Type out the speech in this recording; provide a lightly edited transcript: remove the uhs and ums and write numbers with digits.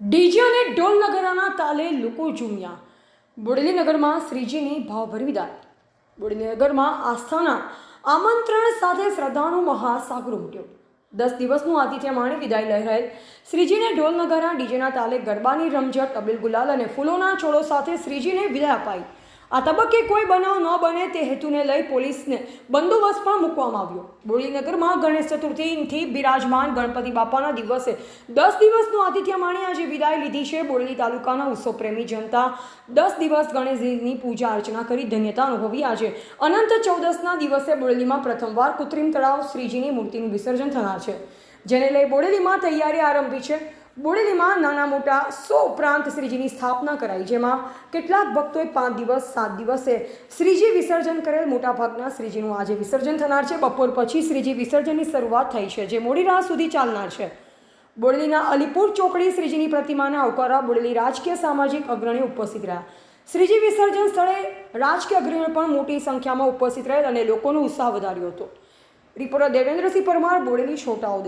DJ અને ઢોલ નગારાના તાલે લોકો ઝૂમ્યા. બોડેલી નગરમાં શ્રીજીની ભાવભરી વિદાય. બોડેલી નગરમાં આસ્થાના આમંત્રણ સાથે શ્રદ્ધાનો મહાસાગર ઉમટ્યો. 10 દિવસનું આતિથ્ય માણી વિદાય લહેરાયેલ શ્રીજીને ઢોલ નગારા ડીજેના તાલે ગરબાની રમઝટ, અબીલ ગુલાલ અને ફૂલોના છોડો સાથે શ્રીજીને વિદાય અપાઈ. આ તબક્કે કોઈ બનાવ ન બને તે હેતુને લઈ પોલીસને બંદોબસ્ત પણ મૂકવામાં આવ્યો. બોડેલી નગરમાં ગણેશ ચતુર્થીથી બિરાજમાન ગણપતિ બાપાના દિવસે 10 દિવસનું આતિથ્ય માણી આજે વિદાય લીધી છે. બોડેલી તાલુકાના ઉત્સવપ્રેમી જનતા 10 દિવસ ગણેશજીની પૂજા અર્ચના કરી ધન્યતા અનુભવી. આજે અનંત ચૌદસના દિવસે બોડેલીમાં પ્રથમવાર કૃત્રિમ તળાવ શ્રીજીની મૂર્તિનું વિસર્જન થનાર છે, જેને લઈ બોડેલીમાં તૈયારી આરંભી છે. બોડેલીમાં નાના મોટા 100 ઉપરાંત શ્રીજીની સ્થાપના કરાઈ, જેમાં કેટલાક ભક્તોએ 5 દિવસ 7 દિવસે શ્રીજી વિસર્જન કરેલ. મોટાભાગના શ્રીજીનું આજે વિસર્જન થનાર છે. બપોર પછી શ્રીજી વિસર્જનની શરૂઆત થઈ છે, જે મોડી રાત સુધી ચાલનાર છે. બોડેલીના અલીપુર ચોકડી શ્રીજીની પ્રતિમાને આવકારવા બોડેલી રાજકીય સામાજિક અગ્રણીઓ ઉપસ્થિત રહ્યા. શ્રીજી વિસર્જન સ્થળે રાજકીય અગ્રણીઓ પણ મોટી સંખ્યામાં ઉપસ્થિત રહેલ અને લોકોનો ઉત્સાહ વધાર્યો હતો. રિપોર્ટર દેવેન્દ્રસિંહ પરમાર, બોડેલી, છોટાઉદેપુર.